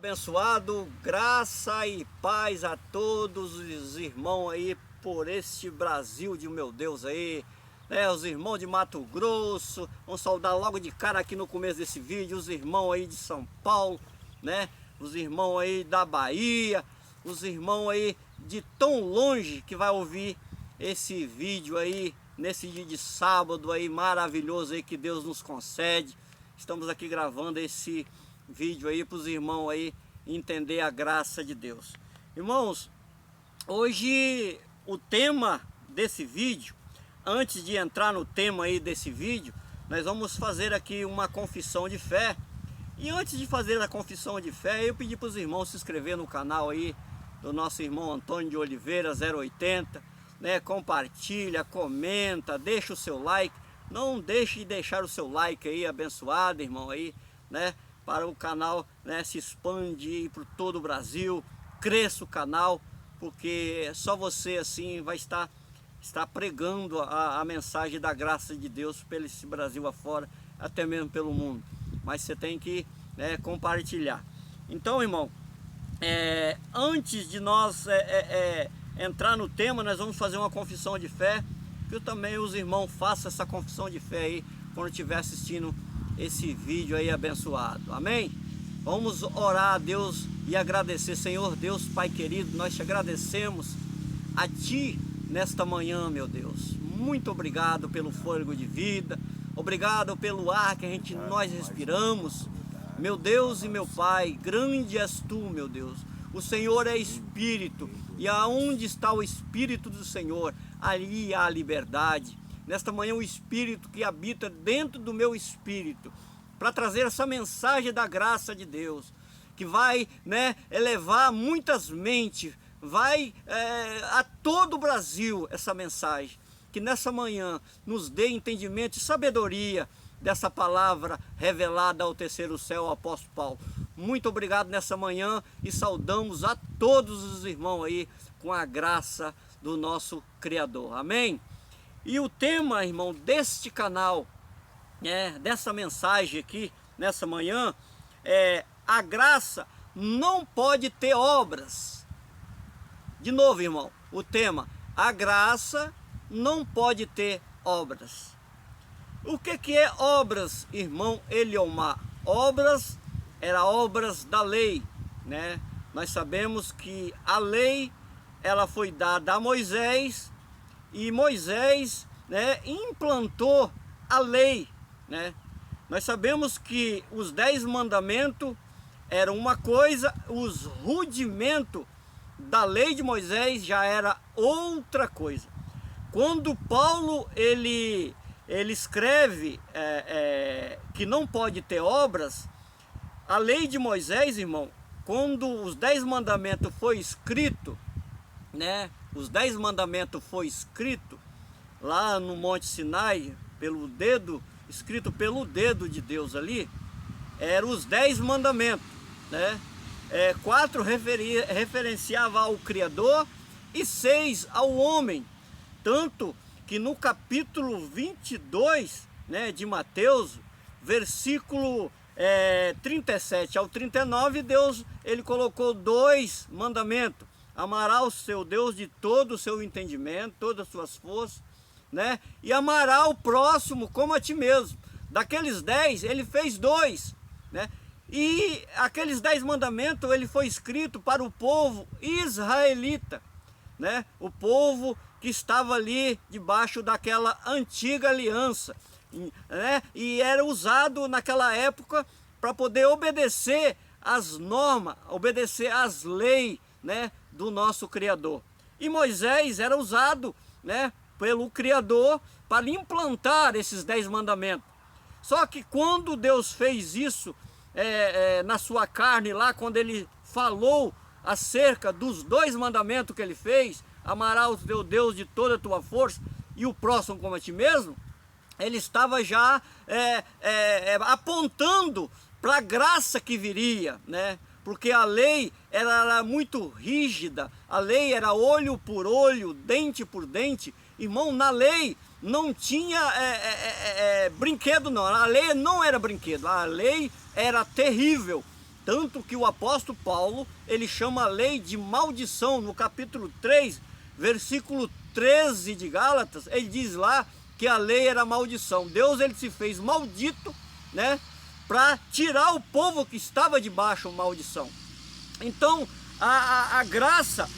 Abençoado, graça e paz a todos os irmãos aí por este Brasil de meu Deus aí, né? Os irmãos de Mato Grosso, vamos saudar logo de cara aqui no começo desse vídeo, os irmãos aí de São Paulo, né? Os irmãos aí da Bahia, os irmãos aí de tão longe que vai ouvir esse vídeo aí, nesse dia de sábado aí maravilhoso aí que Deus nos concede. Estamos aqui gravando esse vídeo aí para os irmãos aí entender a graça de Deus. Irmãos, hoje o tema desse vídeo, antes de entrar no tema aí desse vídeo, nós vamos fazer aqui uma confissão de fé. E antes de fazer a confissão de fé, eu pedi para os irmãos se inscrever no canal aí do nosso irmão Antônio de Oliveira 080, né? Compartilha, comenta, deixa o seu like. Não deixe de deixar o seu like aí, abençoado, irmão aí, né? Para o canal, né, se expande por todo o Brasil, cresça o canal, porque só você assim vai estar pregando a mensagem da graça de Deus pelo esse Brasil afora, até mesmo pelo mundo. Mas você tem que, né, compartilhar. Então, irmão, antes de nós entrar no tema, nós vamos fazer uma confissão de fé, que eu também os irmãos façam essa confissão de fé aí quando estiver assistindo esse vídeo aí abençoado, amém? Vamos orar a Deus e agradecer. Senhor Deus, Pai querido, nós te agradecemos a Ti nesta manhã, meu Deus. Muito obrigado pelo fôlego de vida, obrigado pelo ar que nós respiramos, meu Deus e meu Pai. Grande és Tu, meu Deus. O Senhor é Espírito, e aonde está o Espírito do Senhor, ali há liberdade. Nesta manhã o Espírito que habita dentro do meu espírito, para trazer essa mensagem da graça de Deus, que vai, né, elevar muitas mentes, vai a todo o Brasil essa mensagem, que nessa manhã nos dê entendimento e sabedoria dessa palavra revelada ao terceiro céu, ao apóstolo Paulo. Muito obrigado nessa manhã e saudamos a todos os irmãos aí com a graça do nosso Criador, amém? E o tema, irmão, deste canal, dessa mensagem aqui, nessa manhã, a graça não pode ter obras. De novo, irmão, o tema, a graça não pode ter obras. O que é obras, irmão Eliomar? Obras, era obras da lei, né? Nós sabemos que a lei, ela foi dada a Moisés, e Moisés, né, implantou a lei, né? Nós sabemos que os 10 mandamentos eram uma coisa, os rudimentos da lei de Moisés já era outra coisa. Quando Paulo ele escreve que não pode ter obras, a lei de Moisés, irmão, quando os 10 mandamentos foi escrito, né? Os 10 mandamentos foi escrito lá no Monte Sinai, escrito pelo dedo de Deus ali, eram os 10 mandamentos, né? 4 referenciava ao Criador e 6 ao homem, tanto que no capítulo 22, né, de Mateus, versículo 37 ao 39, Deus ele colocou 2 mandamentos: amará o seu Deus de todo o seu entendimento, todas as suas forças, né? E amará o próximo como a ti mesmo. Daqueles 10, ele fez 2, né? E aqueles 10 mandamentos, ele foi escrito para o povo israelita, né? O povo que estava ali debaixo daquela antiga aliança, né? E era usado naquela época para poder obedecer às normas, obedecer às leis, né, do nosso Criador. E Moisés era usado, né, pelo Criador para implantar esses 10 mandamentos. Só que quando Deus fez isso na sua carne lá, quando ele falou acerca dos 2 mandamentos que ele fez, amarás o teu Deus de toda a tua força e o próximo como a ti mesmo, ele estava já apontando para a graça que viria, né? Porque a lei era muito rígida, a lei era olho por olho, dente por dente. Irmão, na lei não tinha brinquedo não, a lei não era brinquedo, a lei era terrível. Tanto que o apóstolo Paulo, ele chama a lei de maldição. No capítulo 3, versículo 13 de Gálatas, ele diz lá que a lei era maldição. Deus, ele se fez maldito, né, para tirar o povo que estava debaixo de maldição. Então, a graça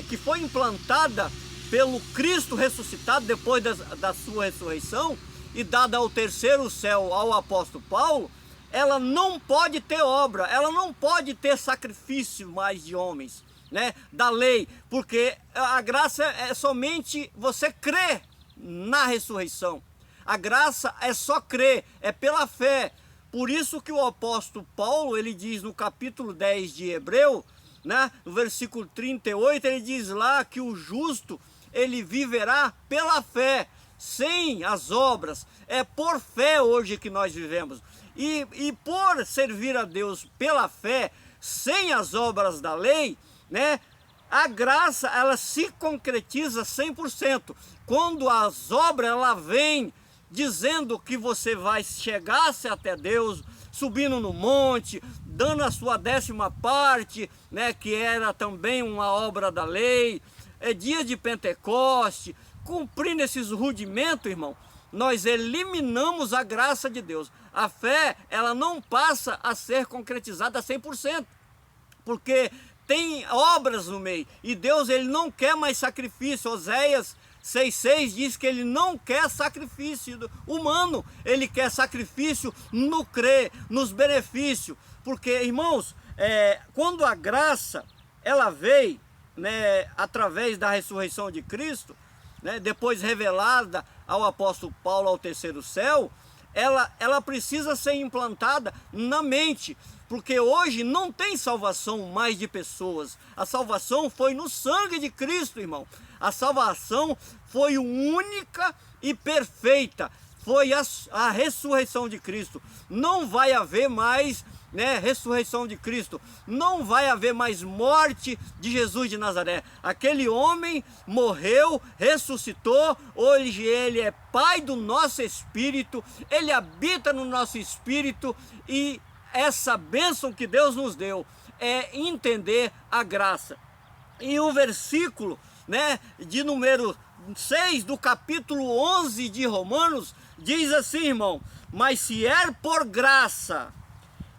que foi implantada pelo Cristo ressuscitado depois da sua ressurreição e dada ao terceiro céu ao apóstolo Paulo, ela não pode ter obra, ela não pode ter sacrifício mais de homens, né, da lei, porque a graça é somente você crer na ressurreição. A graça é só crer, é pela fé. Por isso que o apóstolo Paulo, ele diz no capítulo 10 de Hebreu, né, no versículo 38, ele diz lá que o justo, ele viverá pela fé, sem as obras. É por fé hoje que nós vivemos. E por servir a Deus pela fé, sem as obras da lei, né, a graça, ela se concretiza 100%. Quando as obras, ela vem dizendo que você vai chegar-se até Deus, subindo no monte, dando a sua 10ª parte, né, que era também uma obra da lei, dia de Pentecoste, cumprindo esses rudimentos, irmão, nós eliminamos a graça de Deus. A fé, ela não passa a ser concretizada 100%, porque tem obras no meio, e Deus, ele não quer mais sacrifício. Oséias 6,6 diz que ele não quer sacrifício humano, ele quer sacrifício no crer, nos benefícios. Porque, irmãos, quando a graça, ela veio, né, através da ressurreição de Cristo, né, depois revelada ao apóstolo Paulo ao terceiro céu, ela precisa ser implantada na mente, porque hoje não tem salvação mais de pessoas. A salvação foi no sangue de Cristo, irmão. A salvação foi única e perfeita, foi a ressurreição de Cristo. Não vai haver mais, né, ressurreição de Cristo, não vai haver mais morte de Jesus de Nazaré. Aquele homem morreu, ressuscitou, hoje ele é Pai do nosso espírito, ele habita no nosso espírito, e essa bênção que Deus nos deu é entender a graça. E o versículo, né, de número 6 do capítulo 11 de Romanos diz assim, irmão: mas se é por graça,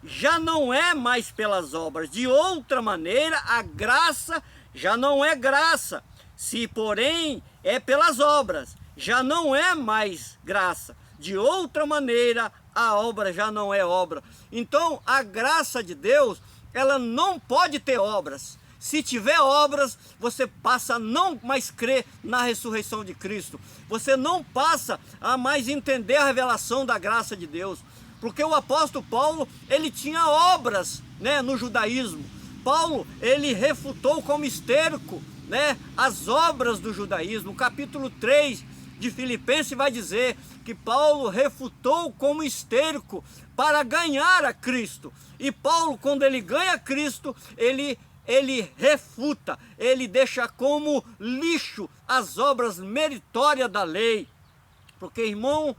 já não é mais pelas obras. De outra maneira, a graça já não é graça. Se, porém, é pelas obras, já não é mais graça. De outra maneira, a obra já não é obra. Então, a graça de Deus, ela não pode ter obras. Se tiver obras, você passa a não mais crer na ressurreição de Cristo. Você não passa a mais entender a revelação da graça de Deus. Porque o apóstolo Paulo, ele tinha obras, né, no judaísmo. Paulo, ele refutou como esterco, né, as obras do judaísmo. O capítulo 3 de Filipenses vai dizer que Paulo refutou como esterco para ganhar a Cristo. E Paulo, quando ele ganha Cristo, ele refuta, ele deixa como lixo as obras meritórias da lei. Porque, irmão,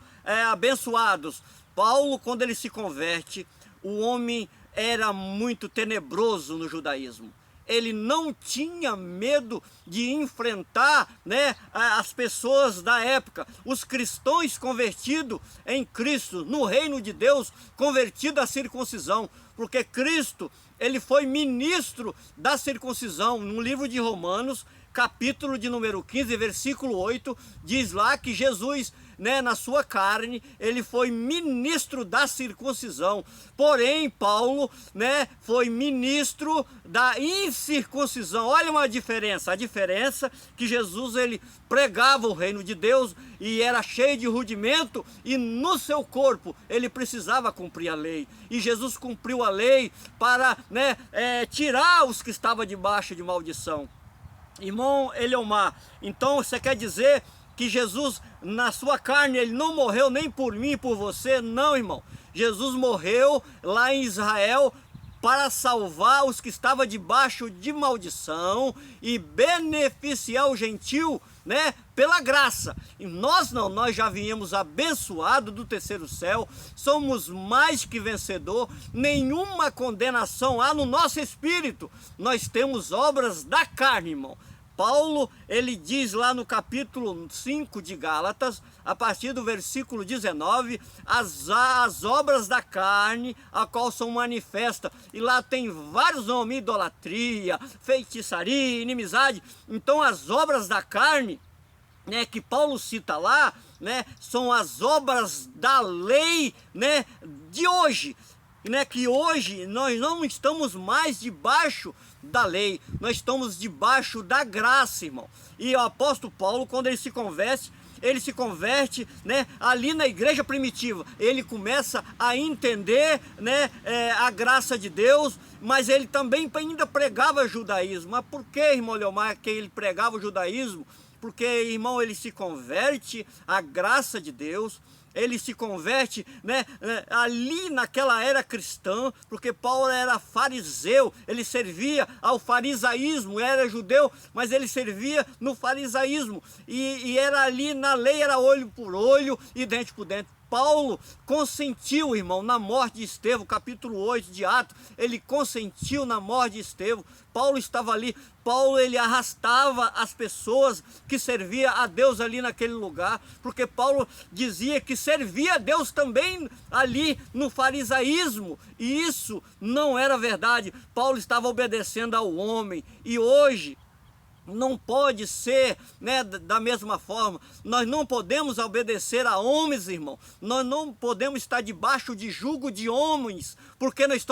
abençoados, Paulo, quando ele se converte, o homem era muito tenebroso no judaísmo. Ele não tinha medo de enfrentar, né, as pessoas da época, os cristãos convertidos em Cristo, no reino de Deus, convertido à circuncisão, porque Cristo, ele foi ministro da circuncisão. No livro de Romanos, capítulo de número 15, versículo 8, diz lá que Jesus, né, na sua carne, ele foi ministro da circuncisão. Porém, Paulo, né, foi ministro da incircuncisão. Olha uma diferença, a diferença que Jesus, ele pregava o reino de Deus e era cheio de rudimento, e no seu corpo ele precisava cumprir a lei. E Jesus cumpriu a lei para, né, tirar os que estavam debaixo de maldição. Irmão Eliomar, então você quer dizer que Jesus, na sua carne, ele não morreu nem por mim e por você? Não, irmão. Jesus morreu lá em Israel para salvar os que estavam debaixo de maldição e beneficiar o gentil, né, pela graça. E nós não, nós já viemos abençoados do terceiro céu, somos mais que vencedor, nenhuma condenação há no nosso espírito. Nós temos obras da carne, irmão. Paulo, ele diz lá no capítulo 5 de Gálatas, a partir do versículo 19, as obras da carne, a qual são manifestas, e lá tem vários nomes: idolatria, feitiçaria, inimizade. Então as obras da carne, né, que Paulo cita lá, né, são as obras da lei, né, de hoje, né, que hoje nós não estamos mais debaixo da lei, nós estamos debaixo da graça, irmão. E o apóstolo Paulo, quando ele se converte, né, ali na igreja primitiva, ele começa a entender, né, a graça de Deus, mas ele também ainda pregava judaísmo. Mas por que, irmão Leomar, que ele pregava o judaísmo? Porque, irmão, ele se converte à graça de Deus, ele se converte, né, ali naquela era cristã, porque Paulo era fariseu, ele servia ao farisaísmo, era judeu, mas ele servia no farisaísmo, e era ali na lei, era olho por olho e dente por dente. Paulo consentiu, irmão, na morte de Estevão, capítulo 8 de Atos, ele consentiu na morte de Estevão. Paulo estava ali, Paulo, ele arrastava as pessoas que serviam a Deus ali naquele lugar, porque Paulo dizia que servia a Deus também ali no farisaísmo, e isso não era verdade. Paulo estava obedecendo ao homem, e hoje não pode ser, né, da mesma forma. Nós não podemos obedecer a homens, irmão. Nós não podemos estar debaixo de jugo de homens, porque nós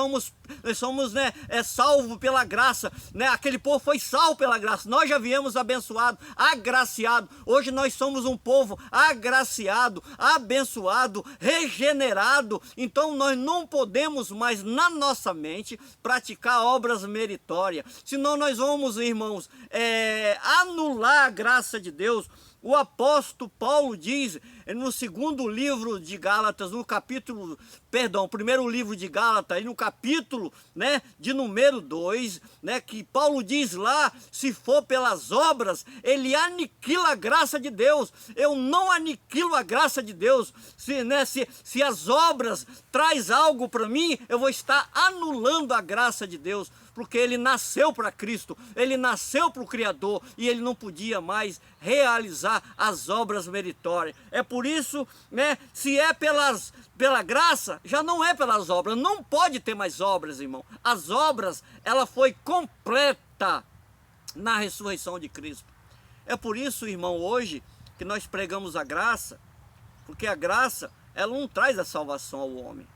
somos, né, salvos pela graça, né? Aquele povo foi salvo pela graça. Nós já viemos abençoados, agraciados. Hoje nós somos um povo agraciado, abençoado, regenerado. Então nós não podemos mais na nossa mente praticar obras meritórias, senão nós vamos, irmãos, anular a graça de Deus. O apóstolo Paulo diz no segundo livro de Gálatas, primeiro livro de Gálatas, no capítulo, né, de número 2, né, que Paulo diz lá, se for pelas obras, ele aniquila a graça de Deus. Eu não aniquilo a graça de Deus. Se as obras traz algo para mim, eu vou estar anulando a graça de Deus, porque ele nasceu para Cristo, ele nasceu para o Criador, e ele não podia mais realizar as obras meritórias. É por isso, né, se é pela graça, já não é pelas obras, não pode ter mais obras, irmão. As obras, ela foi completa na ressurreição de Cristo. É por isso, irmão, hoje que nós pregamos a graça, porque a graça, ela não traz a salvação ao homem.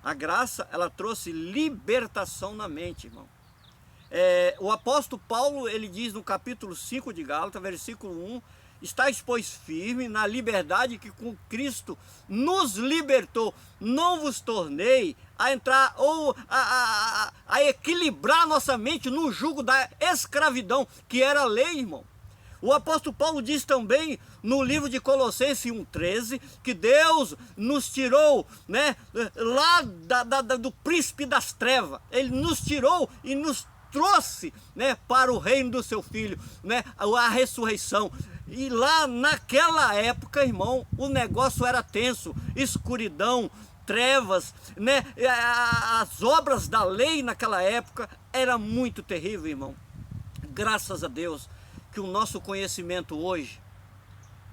A graça, ela trouxe libertação na mente, irmão. O apóstolo Paulo, ele diz no capítulo 5 de Gálatas, versículo 1, estáis, pois, firme na liberdade que com Cristo nos libertou. Não vos tornei a entrar ou a equilibrar nossa mente no jugo da escravidão, que era a lei, irmão. O apóstolo Paulo diz também no livro de Colossenses 1,13 que Deus nos tirou, né, lá do príncipe das trevas. Ele nos tirou e nos trouxe, né, para o reino do seu Filho, né, a ressurreição. E lá naquela época, irmão, o negócio era tenso, escuridão, trevas, né, as obras da lei naquela época era muito terrível, irmão. Graças a Deus que o nosso conhecimento hoje,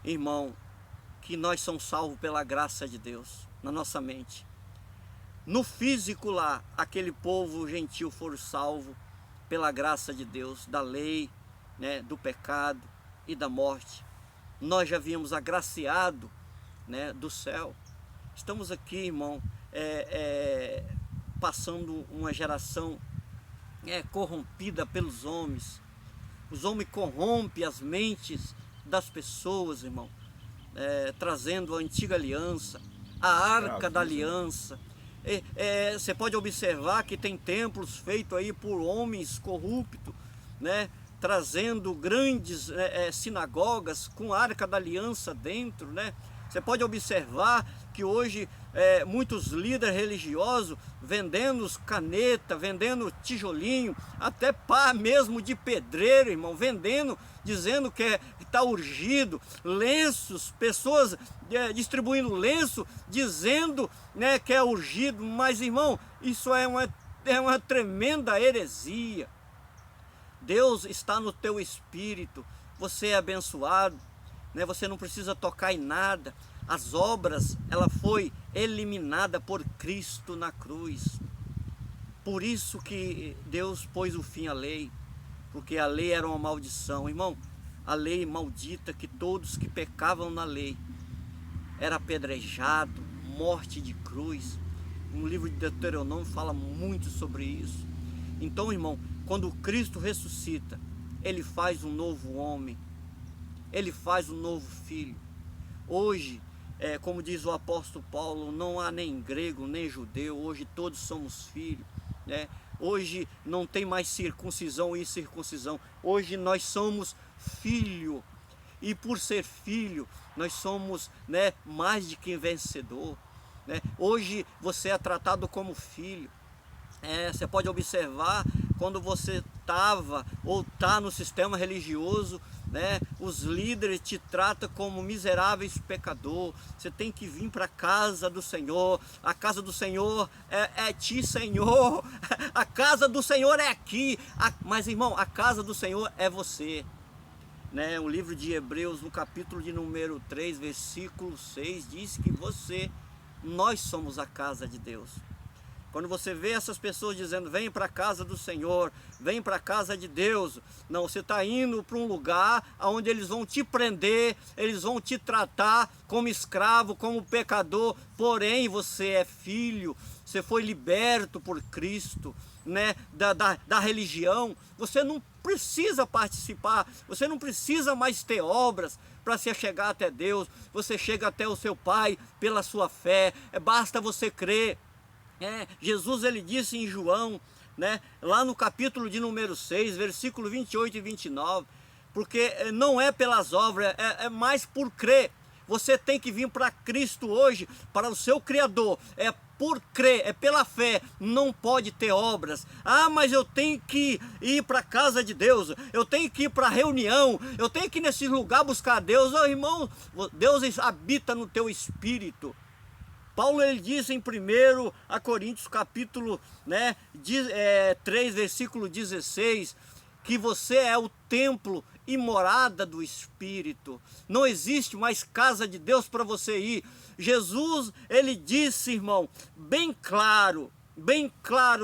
irmão, que nós somos salvos pela graça de Deus na nossa mente. No físico lá, aquele povo gentil foram salvos pela graça de Deus, da lei, né, do pecado e da morte. Nós já viemos agraciado, né, do céu. Estamos aqui, irmão, passando uma geração corrompida pelos homens. Os homens corrompem as mentes das pessoas, irmão, trazendo a antiga aliança, a arca da aliança. Você pode observar que tem templos feitos aí por homens corruptos, né, trazendo grandes sinagogas com a arca da aliança dentro, né? Você pode observar que hoje muitos líderes religiosos vendendo caneta, vendendo tijolinho, até pá mesmo de pedreiro, irmão, vendendo, dizendo que está urgido, lenços, pessoas distribuindo lenço, dizendo, né, que é urgido, mas, irmão, isso é uma tremenda heresia. Deus está no teu espírito, você é abençoado, né? Você não precisa tocar em nada. As obras, ela foi eliminada por Cristo na cruz. Por isso que Deus pôs o fim à lei, porque a lei era uma maldição. Irmão, a lei maldita, que todos que pecavam na lei era apedrejado, morte de cruz. No livro de Deuteronômio fala muito sobre isso. Então, irmão, quando Cristo ressuscita, Ele faz um novo homem, Ele faz um novo filho. Hoje, como diz o apóstolo Paulo, não há nem grego, nem judeu, hoje todos somos filhos, né? Hoje não tem mais circuncisão e incircuncisão, hoje nós somos filho, e por ser filho, nós somos, né, mais de que vencedor, né? Hoje você é tratado como filho. Você pode observar, quando você estava ou está no sistema religioso, né, os líderes te tratam como miseráveis pecador. Você tem que vir para a casa do Senhor. A casa do Senhor é ti, Senhor. A casa do Senhor é aqui. Mas, irmão, a casa do Senhor é você, né? O livro de Hebreus, no capítulo de número 3, versículo 6, diz que nós somos a casa de Deus. Quando você vê essas pessoas dizendo, vem para a casa do Senhor, vem para a casa de Deus, não, você está indo para um lugar onde eles vão te prender, eles vão te tratar como escravo, como pecador, porém você é filho, você foi liberto por Cristo, né, da religião. Você não precisa participar, você não precisa mais ter obras para se chegar até Deus, você chega até o seu Pai pela sua fé, basta você crer. Jesus, ele disse em João, né, lá no capítulo de número 6, versículo 28 e 29, porque não é pelas obras, é mais por crer. Você tem que vir para Cristo hoje, para o seu Criador, é por crer, é pela fé, não pode ter obras. Mas eu tenho que ir para a casa de Deus, eu tenho que ir para a reunião, eu tenho que ir nesse lugar buscar Deus. Irmão, Deus habita no teu espírito. Paulo, ele diz em 1 Coríntios capítulo 3, versículo 16, que você é o templo e morada do Espírito. Não existe mais casa de Deus para você ir. Jesus, ele disse, irmão, bem claro,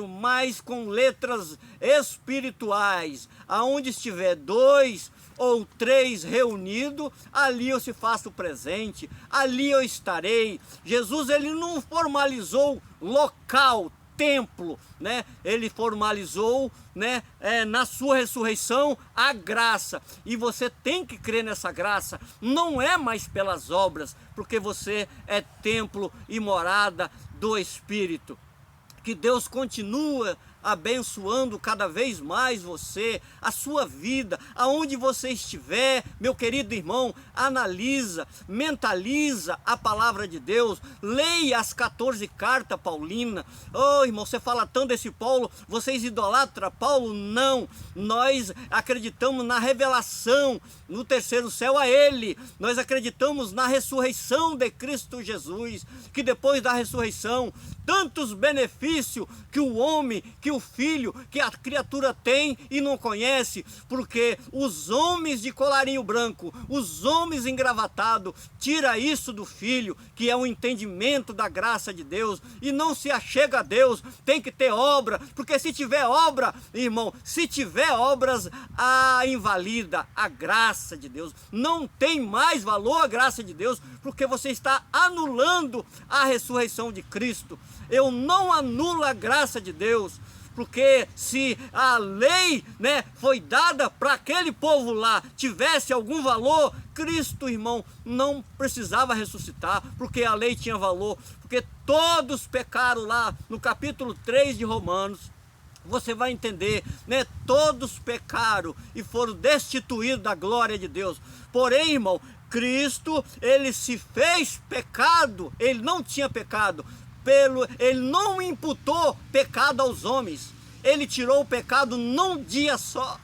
mas com letras espirituais, aonde estiver 2 ou 3 reunidos, ali eu se faço presente, ali eu estarei. Jesus, ele não formalizou local, templo, né? Ele formalizou, né, na sua ressurreição, a graça, e você tem que crer nessa graça. Não é mais pelas obras, porque você é templo e morada do Espírito. Que Deus continua abençoando cada vez mais você, a sua vida, aonde você estiver, meu querido irmão, analisa, mentaliza a palavra de Deus, leia as 14 cartas paulinas. Irmão, você fala tanto desse Paulo, vocês idolatram Paulo? Não, nós acreditamos na revelação, no terceiro céu a ele, nós acreditamos na ressurreição de Cristo Jesus, que depois da ressurreição, tantos benefícios que o homem, que o filho, que a criatura tem e não conhece, porque os homens de colarinho branco, os homens engravatados, tira isso do filho, que é o entendimento da graça de Deus, e não se achega a Deus. Tem que ter obra, porque se tiver obra, irmão, se tiver obras, invalida a graça de Deus. Não tem mais valor a graça de Deus, porque você está anulando a ressurreição de Cristo. Eu não anulo a graça de Deus, porque se a lei, né, foi dada para aquele povo lá, tivesse algum valor, Cristo, irmão, não precisava ressuscitar, porque a lei tinha valor, porque todos pecaram lá no capítulo 3 de Romanos. Você vai entender, né? Todos pecaram e foram destituídos da glória de Deus. Porém, irmão, Cristo, ele se fez pecado, ele não tinha pecado, ele não imputou pecado aos homens, ele tirou o pecado num dia só.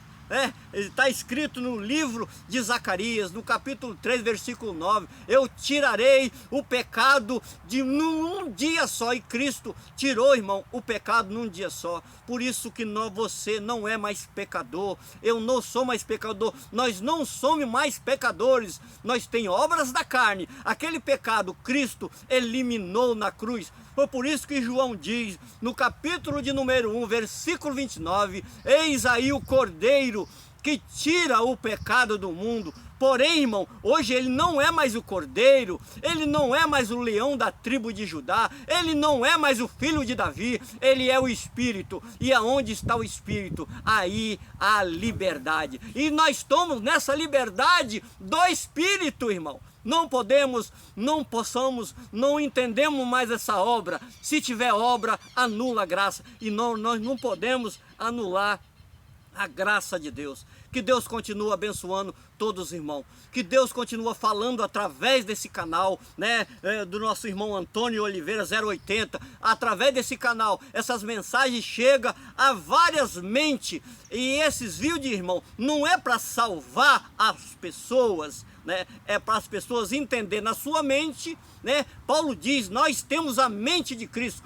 Está escrito no livro de Zacarias, no capítulo 3, versículo 9, eu tirarei o pecado num dia só, e Cristo tirou, irmão, o pecado num dia só. Por isso que você não é mais pecador, eu não sou mais pecador, nós não somos mais pecadores, nós temos obras da carne, aquele pecado Cristo eliminou na cruz. Foi por isso que João diz, no capítulo de número 1, versículo 29, eis aí o Cordeiro que tira o pecado do mundo. Porém, irmão, hoje ele não é mais o Cordeiro, ele não é mais o leão da tribo de Judá, ele não é mais o filho de Davi, ele é o Espírito. E aonde está o Espírito? Aí há liberdade. E nós estamos nessa liberdade do Espírito, irmão. Não entendemos mais essa obra. Se tiver obra, anula a graça. E nós não podemos anular a graça de Deus. Que Deus continue abençoando todos os irmãos. Que Deus continue falando através desse canal, do nosso irmão Antônio Oliveira 080. Através desse canal, essas mensagens chegam a várias mentes. E esses vídeos, irmão, não é para salvar as pessoas, é para as pessoas entenderem na sua mente, Paulo diz, nós temos a mente de Cristo.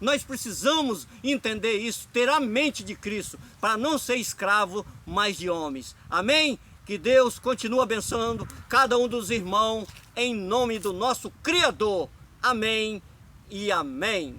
Nós precisamos entender isso, ter a mente de Cristo, para não ser escravo mais de homens. Amém? Que Deus continue abençoando cada um dos irmãos, em nome do nosso Criador. Amém e amém.